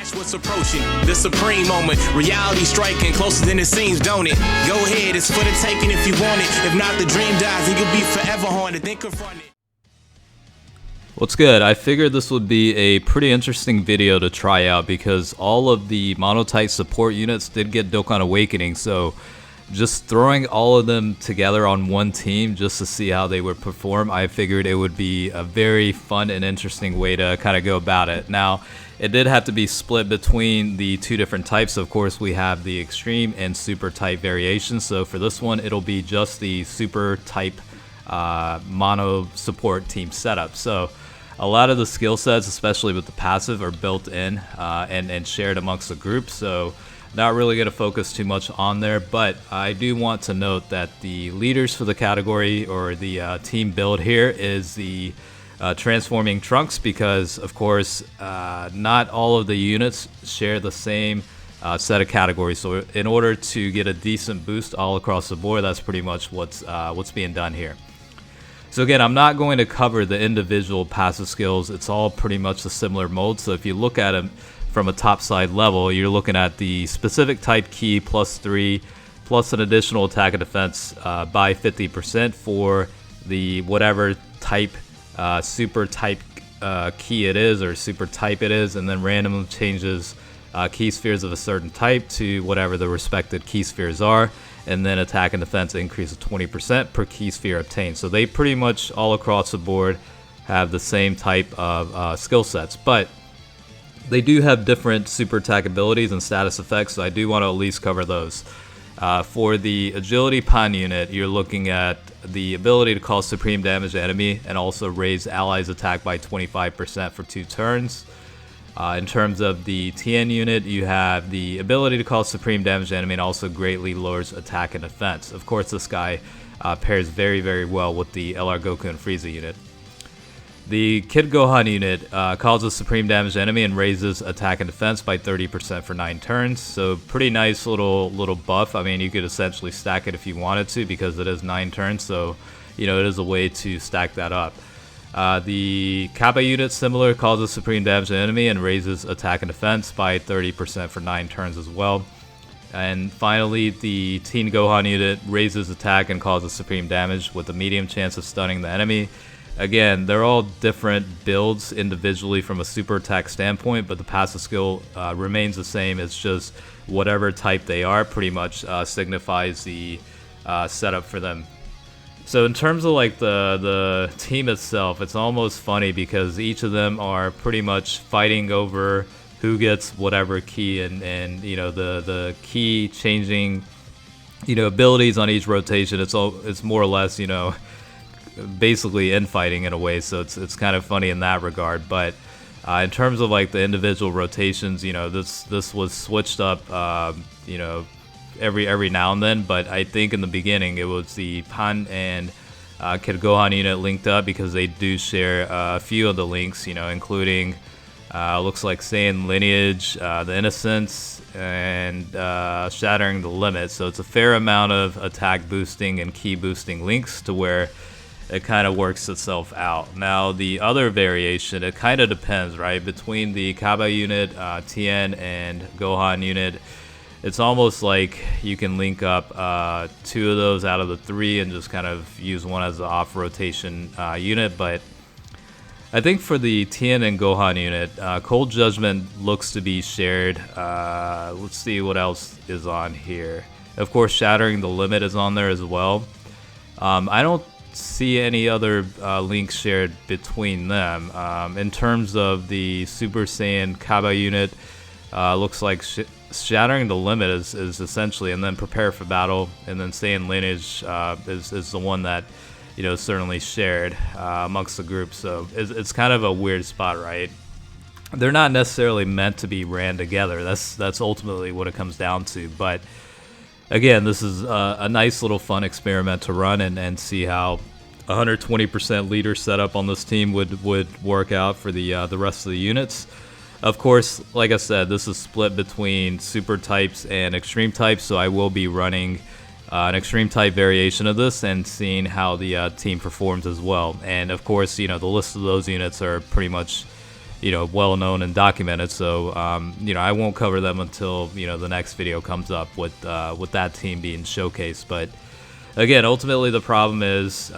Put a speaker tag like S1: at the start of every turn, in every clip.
S1: Watch what's approaching, the supreme moment. Reality striking closer than it seems, don't it? Go ahead, it's for the taking if you want it. If not, the dream dies and you'll be forever haunted. Then confront it.
S2: What's good? I figured this would be a pretty interesting video to try out because all of the monotype support units did get Dokkan Awakening, so just throwing all of them together on one team just to see how they would perform, I figured it would be a very fun and interesting way to kind of go about it. Now, it did have to be split between the two different types. Of course, we have the extreme and super type variations, so for this one, it'll be just the super type mono support team setup. So a lot of the skill sets, especially with the passive, are built in and shared amongst the group, so not really going to focus too much on there. But I do want to note that the leaders for the category or the team build here is the Transforming Trunks, because of course not all of the units share the same set of categories, so in order to get a decent boost all across the board, that's pretty much what's being done here. So again, I'm not going to cover the individual passive skills. It's all pretty much the similar mode. So if you look at them from a top side level, you're looking at the specific type key +3 plus an additional attack and defense by 50% for the whatever type super type key it is or super type it is, and then randomly changes key spheres of a certain type to whatever the respected key spheres are, and then attack and defense increase of 20% per key sphere obtained. So they pretty much all across the board have the same type of skill sets, but they do have different super attack abilities and status effects, so I do want to at least cover those. For the agility pawn unit, you're looking at the ability to cause supreme damage to enemy and also raise allies attack by 25% for 2 turns. In terms of the TN unit, you have the ability to cause supreme damage to enemy and also greatly lowers attack and defense. Of course, this guy pairs very, very well with the LR Goku and Frieza unit. The Kid Gohan unit causes supreme damage to enemy and raises attack and defense by 30% for 9 turns. So pretty nice little buff. I mean, you could essentially stack it if you wanted to because it is 9 turns. So, you know, it is a way to stack that up. The Kappa unit, similar, causes supreme damage to enemy and raises attack and defense by 30% for 9 turns as well. And finally, the Teen Gohan unit raises attack and causes supreme damage with a medium chance of stunning the enemy. Again, they're all different builds individually from a super attack standpoint, but the passive skill remains the same. It's just whatever type they are pretty much signifies the setup for them. So in terms of like the team itself, it's almost funny because each of them are pretty much fighting over who gets whatever key, and you know the key changing, you know, abilities on each rotation. It's more or less, you know, basically infighting in a way, so it's kind of funny in that regard. But in terms of like the individual rotations, you know, this was switched up, you know, every now and then. But I think in the beginning it was the Pan and Kid Gohan unit linked up because they do share a few of the links, you know, including looks like Saiyan Lineage, the Innocence, and Shattering the Limit. So it's a fair amount of attack boosting and key boosting links to where it kind of works itself out. Now the other variation, it kind of depends, right? Between the Kaba unit, Tien, and Gohan unit, it's almost like you can link up 2 of those out of the 3 and just kind of use one as an off rotation unit. But I think for the Tien and Gohan unit, Cold Judgment looks to be shared. Let's see what else is on here. Of course, Shattering the Limit is on there as well. I don't see any other links shared between them. In terms of the Super Saiyan Kaba unit, looks like Shattering the Limit is essentially, and then Prepare for Battle, and then Saiyan Lineage is the one that, you know, certainly shared amongst the group. So it's kind of a weird spot, right? They're not necessarily meant to be ran together. That's ultimately what it comes down to. But again, this is a nice little fun experiment to run and see how 120% leader setup on this team would work out for the rest of the units. Of course, like I said, this is split between super types and extreme types, so I will be running an extreme type variation of this and seeing how the team performs as well. And of course, you know, the list of those units are pretty much well known and documented. So I won't cover them until the next video comes up with that team being showcased. But again, ultimately the problem is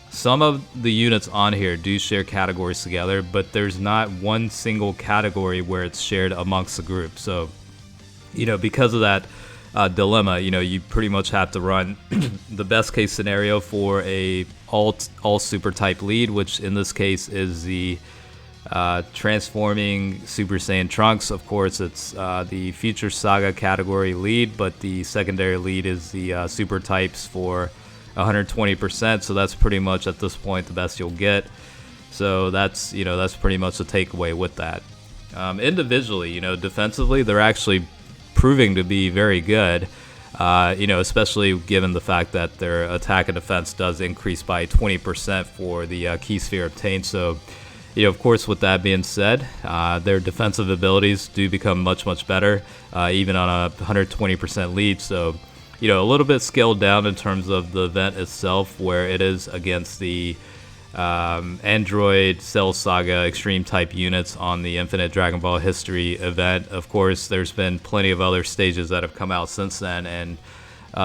S2: some of the units on here do share categories together, but there's not one single category where it's shared amongst the group. So because of that dilemma, you pretty much have to run the best case scenario for a all super type lead, which in this case is the Transforming Super Saiyan Trunks. Of course, it's the Future Saga category lead, but the secondary lead is the super types for 120%. So that's pretty much at this point the best you'll get. So that's pretty much the takeaway with that. Individually, defensively, they're actually proving to be very good. Especially given the fact that their attack and defense does increase by 20% for the key sphere obtained. So, of course, with that being said, their defensive abilities do become much, much better, even on a 120% lead. So, a little bit scaled down in terms of the event itself, where it is against the Android Cell Saga Extreme type units on the Infinite Dragon Ball History event. Of course, there's been plenty of other stages that have come out since then, and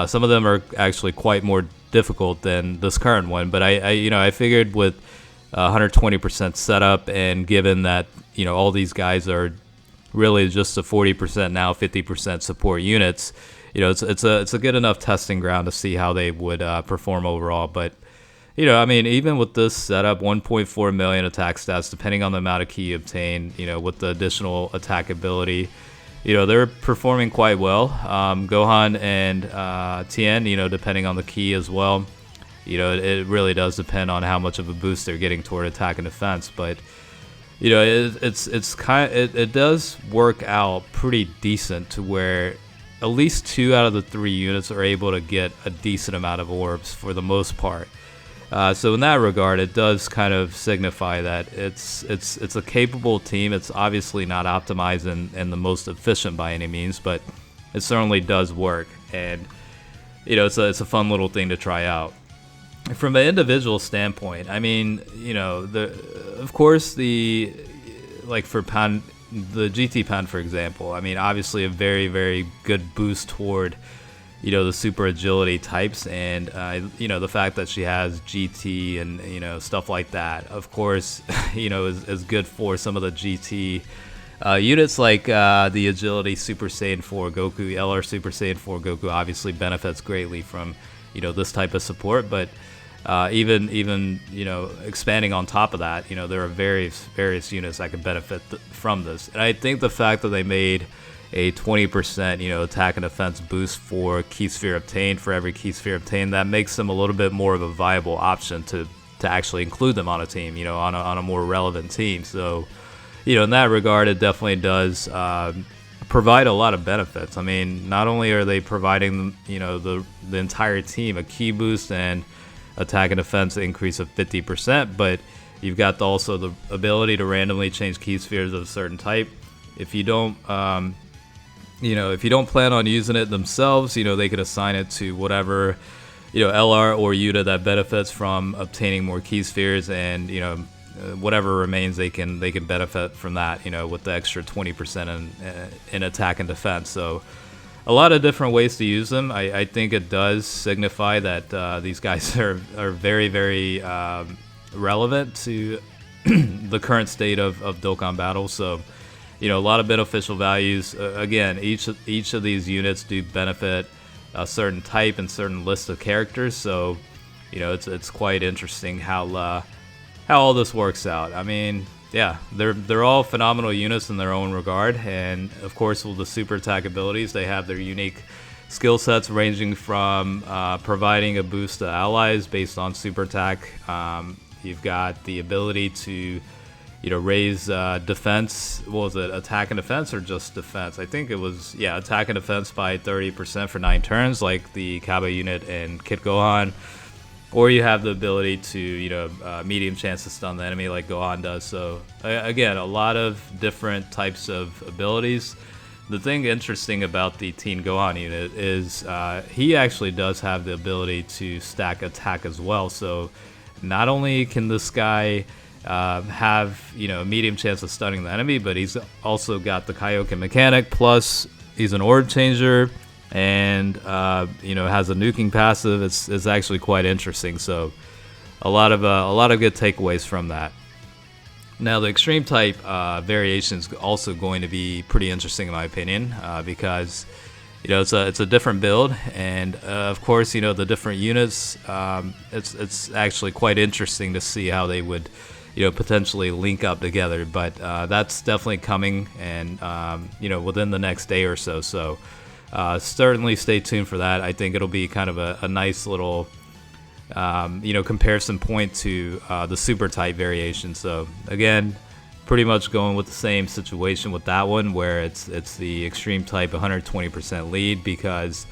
S2: some of them are actually quite more difficult than this current one. But I figured with 120% setup, and given that all these guys are really just a 40% now 50% support units, it's a good enough testing ground to see how they would perform overall. But even with this setup, 1.4 million attack stats, depending on the amount of ki you obtain, with the additional attack ability, they're performing quite well. Gohan and Tien, depending on the ki as well, it really does depend on how much of a boost they're getting toward attack and defense. But it does work out pretty decent to where at least 2 out of the 3 units are able to get a decent amount of orbs for the most part. So in that regard, it does kind of signify that it's a capable team. It's obviously not optimized and the most efficient by any means, but it certainly does work. And it's a fun little thing to try out. From an individual standpoint, of course for Pan, the GT Pan, for example, obviously a very, very good boost toward the super agility types, and the fact that she has GT and stuff like that, of course, is good for some of the GT units, like the agility Super Saiyan 4 Goku, LR Super Saiyan 4 Goku obviously benefits greatly from this type of support. But even expanding on top of that, there are various units that could benefit from this. And I think the fact that they made a 20% attack and defense boost for key sphere obtained for every key sphere obtained, that makes them a little bit more of a viable option to actually include them on a team, on a more relevant team. So in that regard, it definitely does provide a lot of benefits. Not only are they providing the entire team a key boost and attack and defense increase of 50%, but you've got also the ability to randomly change key spheres of a certain type. If you don't if you don't plan on using it themselves, they could assign it to whatever, LR or Yuta that benefits from obtaining more key spheres, and whatever remains, they can benefit from that, with the extra 20% in attack and defense. So a lot of different ways to use them. I think it does signify that these guys are very, very relevant to the current state of Dokkan battles. So a lot of beneficial values. Again, each of these units do benefit a certain type and certain list of characters. So, it's quite interesting how all this works out. Yeah, they're all phenomenal units in their own regard, and of course, with the super attack abilities, they have their unique skill sets ranging from providing a boost to allies based on super attack. You've got the ability to raise defense. What was it, attack and defense, or just defense? I think it was, attack and defense by 30% for 9 turns, like the Kaba unit and Kid Gohan. Or you have the ability to, medium chance to stun the enemy like Gohan does. So, again, a lot of different types of abilities. The thing interesting about the Teen Gohan unit is he actually does have the ability to stack attack as well. So, not only can this guy have, a medium chance of stunning the enemy, but he's also got the Kaioken mechanic, plus he's an orb changer, and has a nuking passive. It's actually quite interesting. So a lot of good takeaways from that. Now the extreme type variation is also going to be pretty interesting in my opinion, because it's a different build, and of course the different units. It's actually quite interesting to see how they would potentially link up together. But that's definitely coming, and within the next day or so. So certainly stay tuned for that. I think it'll be kind of a nice little comparison point to the super type variation. So again, pretty much going with the same situation with that one, where it's the extreme type 120% lead, because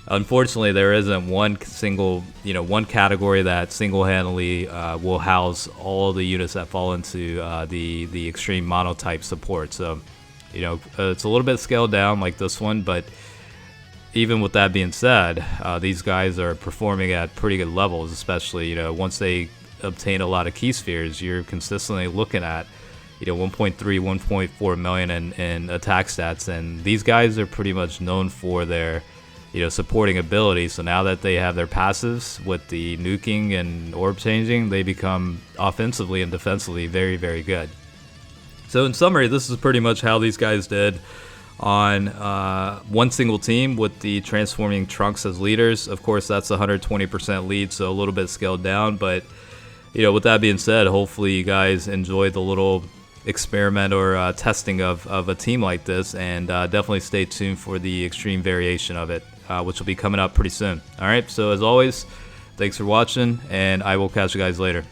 S2: unfortunately there isn't one single one category that single-handedly will house all the units that fall into the extreme monotype support. So it's a little bit scaled down like this one, but even with that being said, these guys are performing at pretty good levels, especially once they obtain a lot of key spheres. You're consistently looking at 1.3, 1.4 million in attack stats, and these guys are pretty much known for their supporting ability. So now that they have their passives with the nuking and orb changing, they become offensively and defensively very, very good. So in summary, this is pretty much how these guys did on one single team with the Transforming Trunks as leaders. Of course, that's 120% lead, so a little bit scaled down. But with that being said, hopefully you guys enjoyed the little experiment or testing of a team like this, and definitely stay tuned for the extreme variation of it, which will be coming up pretty soon. All right, so as always, thanks for watching, and I will catch you guys later.